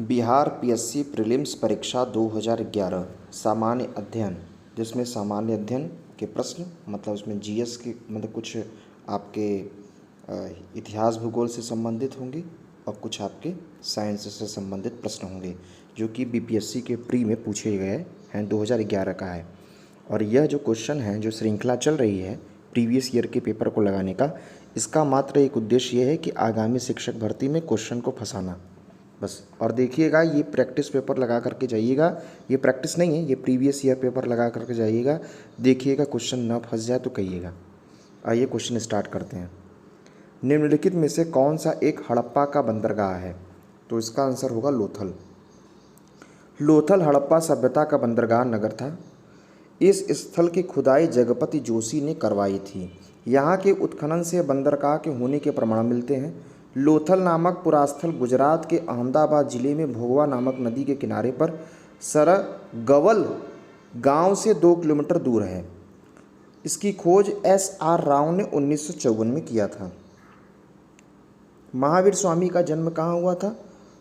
Bihar PSC prelims परीक्षा 2011 सामान्य अध्ययन, जिसमें सामान्य अध्ययन के प्रश्न मतलब उसमें जीएस के मतलब कुछ आपके इतिहास भूगोल से संबंधित होंगे और कुछ आपके साइंस से संबंधित प्रश्न होंगे जो कि बीपीएससी के प्री में पूछे गए हैं। 2011 का है और यह जो क्वेश्चन है, जो श्रृंखला चल रही है प्रीवियस ईयर के पेपर को लगाने का, इसका मात्र एक उद्देश्य ये है कि आगामी शिक्षक भर्ती में क्वेश्चन को फंसाना बस। और देखिएगा, ये प्रैक्टिस पेपर लगा करके जाइएगा, ये प्रैक्टिस नहीं है, ये प्रीवियस ईयर पेपर लगा करके जाइएगा। देखिएगा क्वेश्चन ना फंस जाए तो कहिएगा। आइए क्वेश्चन स्टार्ट करते हैं। निम्नलिखित में से कौन सा एक हड़प्पा का बंदरगाह है? तो इसका आंसर होगा लोथल। लोथल हड़प्पा सभ्यता का बंदरगाह नगर था। इस स्थल की खुदाई जगपति जोशी ने करवाई थी। यहाँ के उत्खनन से बंदरगाह के होने के प्रमाण मिलते हैं। लोथल नामक पुरास्थल गुजरात के अहमदाबाद जिले में भोगवा नामक नदी के किनारे पर सरगवल गांव से 2 किलोमीटर दूर है। इसकी खोज एस.आर. राव ने 1954 में किया था। महावीर स्वामी का जन्म कहाँ हुआ था?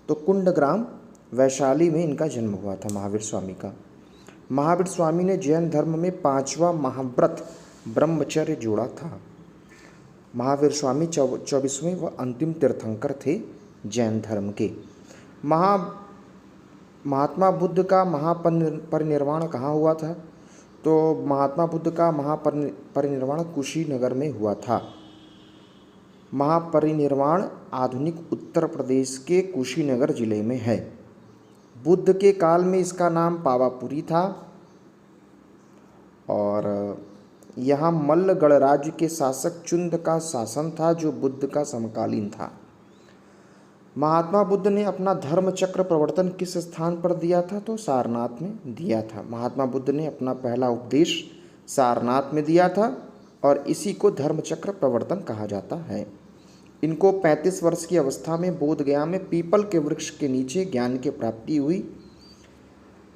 तो कुंडग्राम वैशाली में इनका जन्म हुआ था महावीर स्वामी का। महावीर स्वामी ने जैन धर्म में 5वां महाव्रत ब्रह्मचर्य जोड़ा था। महावीर स्वामी 24वें व अंतिम तीर्थंकर थे जैन धर्म के। महात्मा बुद्ध का महापरिनिर्वाण कहाँ हुआ था? तो महात्मा बुद्ध का महापरिनिर्वाण कुशीनगर में हुआ था। महापरिनिर्वाण आधुनिक उत्तर प्रदेश के कुशीनगर जिले में है। बुद्ध के काल में इसका नाम पावापुरी था और यहाँ मल्ल गणराज्य के शासक चुंद का शासन था जो बुद्ध का समकालीन था। महात्मा बुद्ध ने अपना धर्म चक्र प्रवर्तन किस स्थान पर दिया था? तो सारनाथ में दिया था। महात्मा बुद्ध ने अपना पहला उपदेश सारनाथ में दिया था और इसी को धर्म चक्र प्रवर्तन कहा जाता है। इनको 35 वर्ष की अवस्था में बोधगया में पीपल के वृक्ष के नीचे ज्ञान की प्राप्ति हुई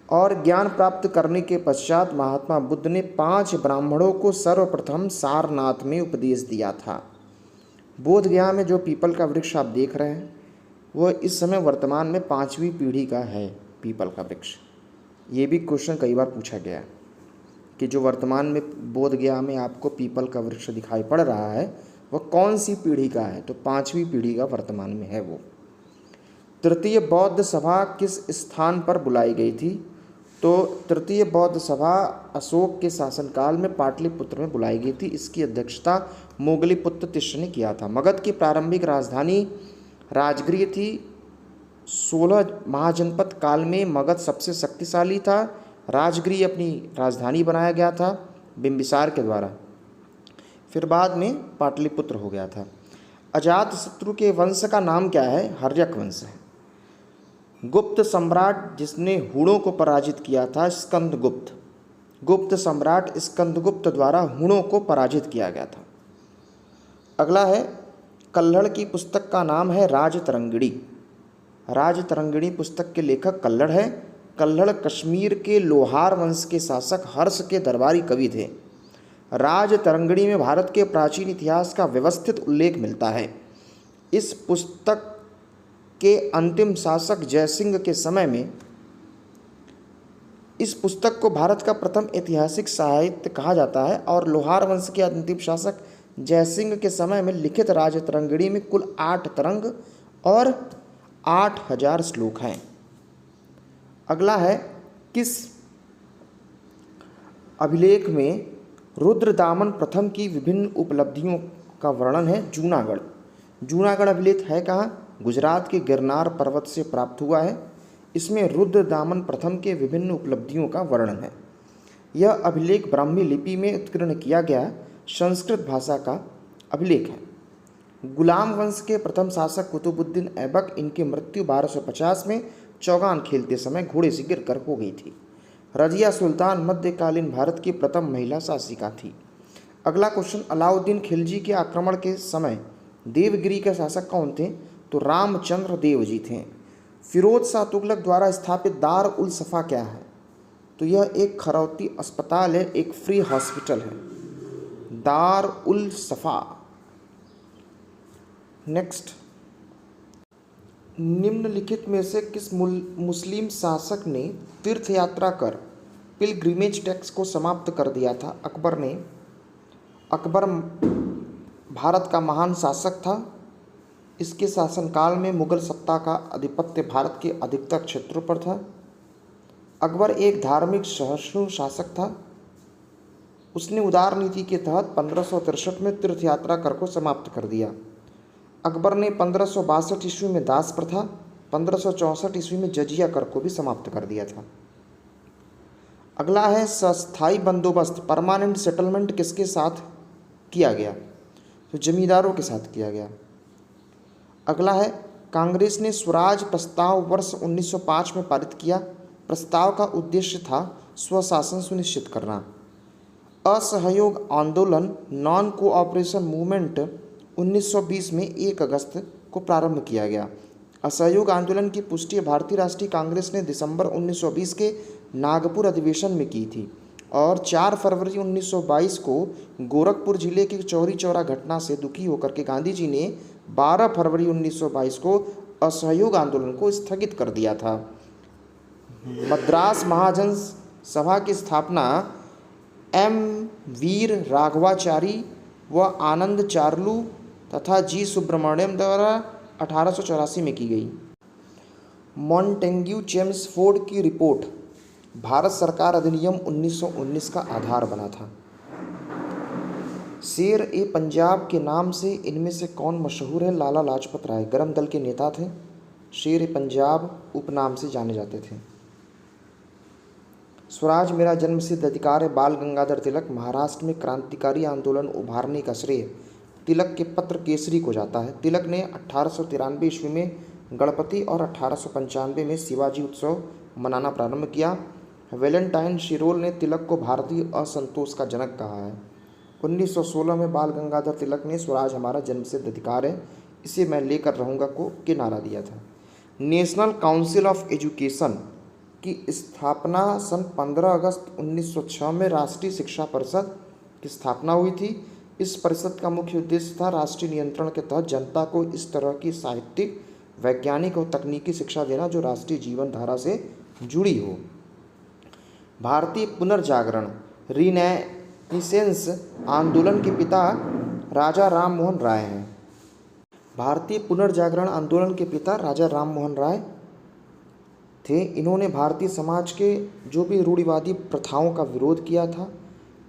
और ज्ञान प्राप्त करने के पश्चात महात्मा बुद्ध ने 5 ब्राह्मणों को सर्वप्रथम सारनाथ में उपदेश दिया था। बोधगया में जो पीपल का वृक्ष आप देख रहे हैं वह इस समय वर्तमान में 5वीं पीढ़ी का है पीपल का वृक्ष। ये भी क्वेश्चन कई बार पूछा गया कि जो वर्तमान में बोधगया में आपको पीपल का वृक्ष दिखाई पड़ रहा है वह कौन सी पीढ़ी का है? तो 5वीं पीढ़ी का वर्तमान में है वो। तृतीय बौद्ध सभा किस स्थान पर बुलाई गई थी? तो तृतीय बौद्ध सभा अशोक के शासनकाल में पाटलिपुत्र में बुलाई गई थी। इसकी अध्यक्षता मोगलीपुत्र तिष्य ने किया था। मगध की प्रारंभिक राजधानी राजगृह थी। 16 महाजनपद काल में मगध सबसे शक्तिशाली था। राजगृह अपनी राजधानी बनाया गया था बिंबिसार के द्वारा, फिर बाद में पाटलिपुत्र हो गया था। अजातशत्रु के वंश का नाम क्या है? हर्यक वंश है। गुप्त सम्राट जिसने हुणों को पराजित किया था स्कंदगुप्त। गुप्त सम्राट स्कंदगुप्त द्वारा हुणों को पराजित किया गया था। अगला है, कल्हड़ की पुस्तक का नाम है राजतरंगिणी। राजतरंगिणी पुस्तक के लेखक कल्हड़ है। कल्हड़ कश्मीर के लोहार वंश के शासक हर्ष के दरबारी कवि थे। राजतरंगिणी में भारत के प्राचीन इतिहास का व्यवस्थित उल्लेख मिलता है। इस पुस्तक के अंतिम शासक जयसिंह के समय में इस पुस्तक को भारत का प्रथम ऐतिहासिक साहित्य कहा जाता है और लोहार वंश के अंतिम शासक जयसिंह के समय में लिखित राजतरंगिणी में कुल 8 तरंग और 8000 श्लोक हैं। अगला है, किस अभिलेख में रुद्रदामन प्रथम की विभिन्न उपलब्धियों का वर्णन है? जूनागढ़। जूनागढ़ अभिलेख है कहाँ? गुजरात के गिरनार पर्वत से प्राप्त हुआ है। इसमें रुद्रदामन प्रथम के विभिन्न उपलब्धियों का वर्णन है। यह अभिलेख ब्राह्मी लिपि में उत्कीर्ण किया गया संस्कृत भाषा का अभिलेख है। गुलाम वंश के प्रथम शासक कुतुबुद्दीन ऐबक, इनकी मृत्यु 1250 में चौगान खेलते समय घोड़े से गिरकर हो गई थी। रजिया सुल्तान मध्यकालीन भारत की प्रथम महिला शासिका थी। अगला क्वेश्चन, अलाउद्दीन खिलजी के आक्रमण के समय देवगिरी के शासक कौन थे? तो रामचंद्र देव जी थे। फिरोज शाह तुगलक द्वारा स्थापित दार उल सफ़ा क्या है? तो यह एक खरौती अस्पताल है, एक फ्री हॉस्पिटल है, दार उल सफ़ा। नेक्स्ट, निम्नलिखित में से किस मुस्लिम शासक ने तीर्थ यात्रा कर पिलग्रिमेज टैक्स को समाप्त कर दिया था? अकबर भारत का महान शासक था। इसके शासनकाल में मुगल सत्ता का आधिपत्य भारत के अधिकतर क्षेत्रों पर था। अकबर एक धार्मिक सहिष्णु शासक था। उसने उदार नीति के तहत 1563 में तीर्थ यात्रा कर को समाप्त कर दिया। अकबर ने 1562 ईस्वी में दास प्रथा, 1564 ईस्वी में जजिया कर को भी समाप्त कर दिया था। अगला है स्थायी बंदोबस्त, परमानेंट सेटलमेंट किसके साथ किया गया? तो जमींदारों के साथ किया गया। अगला है कांग्रेस ने स्वराज प्रस्ताव वर्ष 1905 में पारित किया। प्रस्ताव का उद्देश्य था स्वशासन सुनिश्चित करना। असहयोग आंदोलन, नॉन कोऑपरेशन मूवमेंट 1920 में 1 अगस्त को प्रारंभ किया गया। असहयोग आंदोलन की पुष्टि भारतीय राष्ट्रीय कांग्रेस ने दिसंबर 1920 के नागपुर अधिवेशन में की थी और 4 फरवरी 1922 को गोरखपुर जिले की चौरी चौरा घटना से दुखी होकर के गांधी जी ने 12 फरवरी 1922 को असहयोग आंदोलन को स्थगित कर दिया था। मद्रास महाजन सभा की स्थापना एम वीर राघवाचारी व आनंद चार्लू तथा जी सुब्रमण्यम द्वारा 1884 में की गई। मॉन्टेग्यू चेम्सफोर्ड की रिपोर्ट भारत सरकार अधिनियम 1919 का आधार बना था। शेर ए पंजाब के नाम से इनमें से कौन मशहूर है? लाला लाजपत राय गरम दल के नेता थे। शेर ए पंजाब उपनाम से जाने जाते थे। स्वराज मेरा जन्मसिद्ध अधिकार है, बाल गंगाधर तिलक। महाराष्ट्र में क्रांतिकारी आंदोलन उभारने का श्रेय तिलक के पत्र केसरी को जाता है। तिलक ने 1893 ईस्वी में गणपति और 1895 में शिवाजी उत्सव मनाना प्रारंभ किया। वैलेंटाइन शिरोल ने तिलक को भारतीय असंतोष का जनक कहा है। 1916 में बाल गंगाधर तिलक ने स्वराज हमारा जन्मसिद्ध अधिकार है, इसे मैं लेकर रहूँगा के नारा दिया था। नेशनल काउंसिल ऑफ एजुकेशन की स्थापना सन 15 अगस्त 1906 में राष्ट्रीय शिक्षा परिषद की स्थापना हुई थी। इस परिषद का मुख्य उद्देश्य था राष्ट्रीय नियंत्रण के तहत जनता को इस तरह की साहित्यिक, वैज्ञानिक और तकनीकी शिक्षा देना जो राष्ट्रीय जीवन धारा से जुड़ी हो। भारतीय पुनर्जागरण रीनेसेंस आंदोलन के पिता राजा राम मोहन राय हैं। भारतीय पुनर्जागरण आंदोलन के पिता राजा राम मोहन राय थे। इन्होंने भारतीय समाज के जो भी रूढ़िवादी प्रथाओं का विरोध किया था।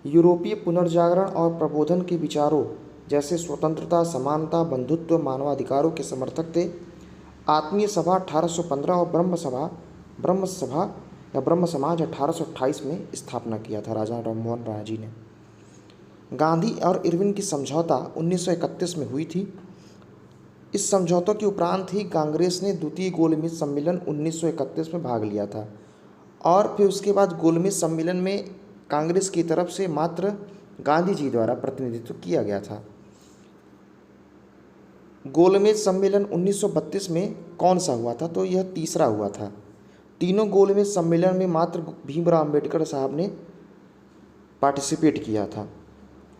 यूरोपीय पुनर्जागरण और प्रबोधन के विचारों जैसे स्वतंत्रता, समानता, बंधुत्व, मानवाधिकारों के समर्थक थे। आत्मीय सभा 1815 और ब्रह्म समाज 1828 में स्थापना किया था राजा राम मोहन राय जी ने। गांधी और इरविन की समझौता 1931 में हुई थी। इस समझौतों के उपरांत ही कांग्रेस ने द्वितीय गोलमेज सम्मेलन 1931 में भाग लिया था और फिर उसके बाद गोलमेज सम्मेलन में कांग्रेस की तरफ से मात्र गांधी जी द्वारा प्रतिनिधित्व किया गया था। गोलमेज सम्मेलन 1932 में कौन सा हुआ था? तो यह तीसरा हुआ था। तीनों गोलमेज सम्मेलन में मात्र भीमराव अंबेडकर साहब ने पार्टिसिपेट किया था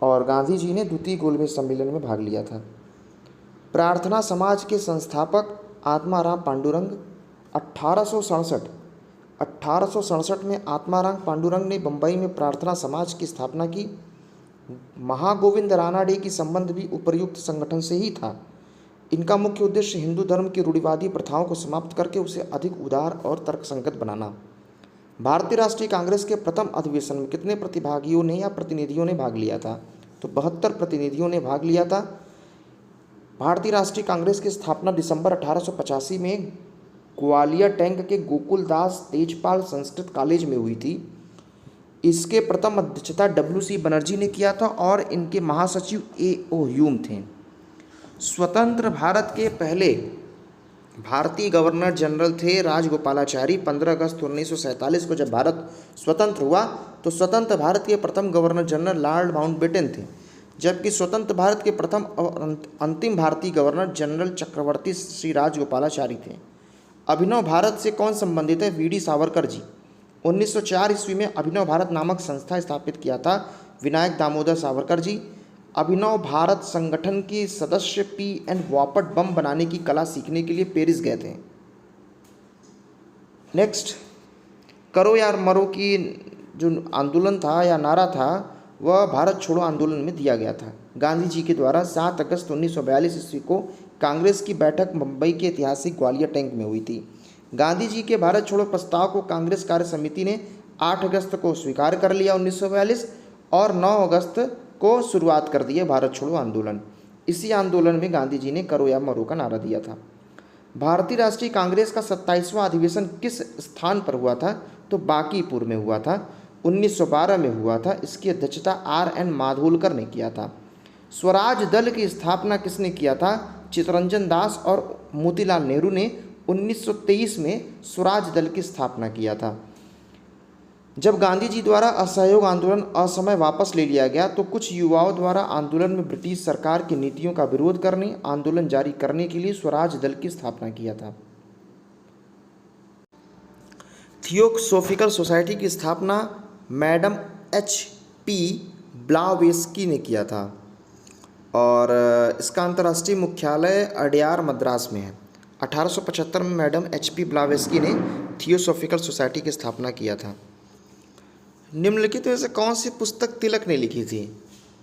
और गांधी जी ने द्वितीय गोलमेज सम्मेलन में भाग लिया था। प्रार्थना समाज के संस्थापक आत्माराम पांडुरंग 1867 में आत्माराम पांडुरंग ने बंबई में प्रार्थना समाज की स्थापना की। महागोविंद रानाडे की संबंध भी उपर्युक्त संगठन से ही था। इनका मुख्य उद्देश्य हिंदू धर्म की रूढ़िवादी प्रथाओं को समाप्त करके उसे अधिक उदार और तर्कसंगत बनाना। भारतीय राष्ट्रीय कांग्रेस के प्रथम अधिवेशन में कितने प्रतिभागियों ने या प्रतिनिधियों ने भाग लिया था? तो 72 प्रतिनिधियों ने भाग लिया था। भारतीय राष्ट्रीय कांग्रेस की स्थापना दिसंबर 1885 में ग्वालियर टैंक के गोकुलदास तेजपाल संस्कृत कॉलेज में हुई थी। इसके प्रथम अध्यक्षता WC बनर्जी ने किया था और इनके महासचिव A.O. ह्यूम थे। स्वतंत्र भारत के पहले भारतीय गवर्नर जनरल थे राजगोपालाचारी। 15 अगस्त 1947 को जब भारत स्वतंत्र हुआ तो स्वतंत्र भारत के प्रथम गवर्नर जनरल लॉर्ड माउंटबेटन थे, जबकि स्वतंत्र भारत के प्रथम और अंतिम भारतीय गवर्नर जनरल चक्रवर्ती श्री राजगोपालाचारी थे। अभिनव भारत से कौन संबंधित है? वीडी सावरकर जी। 1904 ईस्वी में अभिनव भारत नामक संस्था स्थापित किया था विनायक दामोदर सावरकर जी। अभिनव भारत संगठन के सदस्य P.N. वापट बम बनाने की कला सीखने के लिए पेरिस गए थे। नेक्स्ट, करो या मरो की जो आंदोलन था या नारा था वह भारत छोड़ो आंदोलन में दिया गया था। गांधी जी के द्वारा 7 अगस्त 1942 ईस्वी को कांग्रेस की बैठक मुंबई के ऐतिहासिक ग्वालियर टैंक में हुई थी। गांधी जी के भारत छोड़ो प्रस्ताव को कांग्रेस कार्य समिति ने 8 अगस्त को स्वीकार कर लिया 1942 और 9 अगस्त को शुरुआत कर दी है भारत छोड़ो आंदोलन। इसी आंदोलन में गांधी जी ने करो या मरो का नारा दिया था। भारतीय राष्ट्रीय कांग्रेस का 27वां अधिवेशन किस स्थान पर हुआ था? तो बांकीपुर में हुआ था, 1912 में हुआ था। इसकी अध्यक्षता R.N. माधोलकर ने किया था। स्वराज दल की स्थापना किसने किया था? चित्तरंजन दास और मोतीलाल नेहरू ने 1923 में स्वराज दल की स्थापना किया था। जब गांधी जी द्वारा असहयोग आंदोलन असमय वापस ले लिया गया तो कुछ युवाओं द्वारा आंदोलन में ब्रिटिश सरकार की नीतियों का विरोध करने, आंदोलन जारी करने के लिए स्वराज दल की स्थापना किया था। थियोसॉफिकल सोसाइटी की स्थापना मैडम H.P. ब्लावेस्की ने किया था और इसका अंतर्राष्ट्रीय मुख्यालय अडयार मद्रास में है। 1875 में मैडम H.P. ब्लावेस्की ने थियोसॉफिकल सोसाइटी की स्थापना किया था। निम्नलिखित में से कौन सी पुस्तक तिलक ने लिखी थी?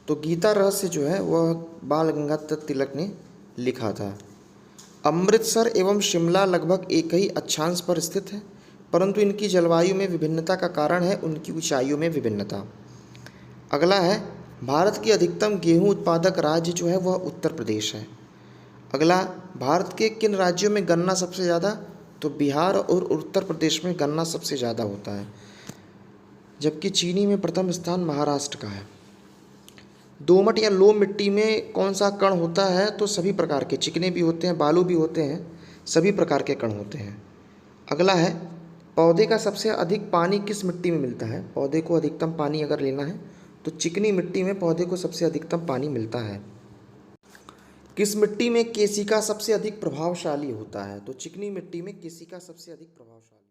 तो गीता रहस्य जो है वह बाल गंगाधर तिलक ने लिखा था। अमृतसर एवं शिमला लगभग एक ही अक्षांश पर स्थित है, परंतु इनकी जलवायु में विभिन्नता का कारण है उनकी ऊंचाइयों में विभिन्नता। अगला है, भारत की अधिकतम गेहूं उत्पादक राज्य जो है वह उत्तर प्रदेश है। अगला, भारत के किन राज्यों में गन्ना सबसे ज़्यादा? तो बिहार और उत्तर प्रदेश में गन्ना सबसे ज़्यादा होता है, जबकि चीनी में प्रथम स्थान महाराष्ट्र का है। दोमट या लोम मिट्टी में कौन सा कण होता है? तो सभी प्रकार के, चिकने भी होते हैं, बालू भी होते हैं, सभी प्रकार के कण होते हैं। अगला है, पौधे का सबसे अधिक पानी किस मिट्टी में मिलता है? पौधे को अधिकतम पानी अगर लेना है तो चिकनी मिट्टी में पौधे को सबसे अधिकतम पानी मिलता है। किस मिट्टी में केसिका सबसे अधिक प्रभावशाली होता है? तो चिकनी मिट्टी में केसिका सबसे अधिक प्रभावशाली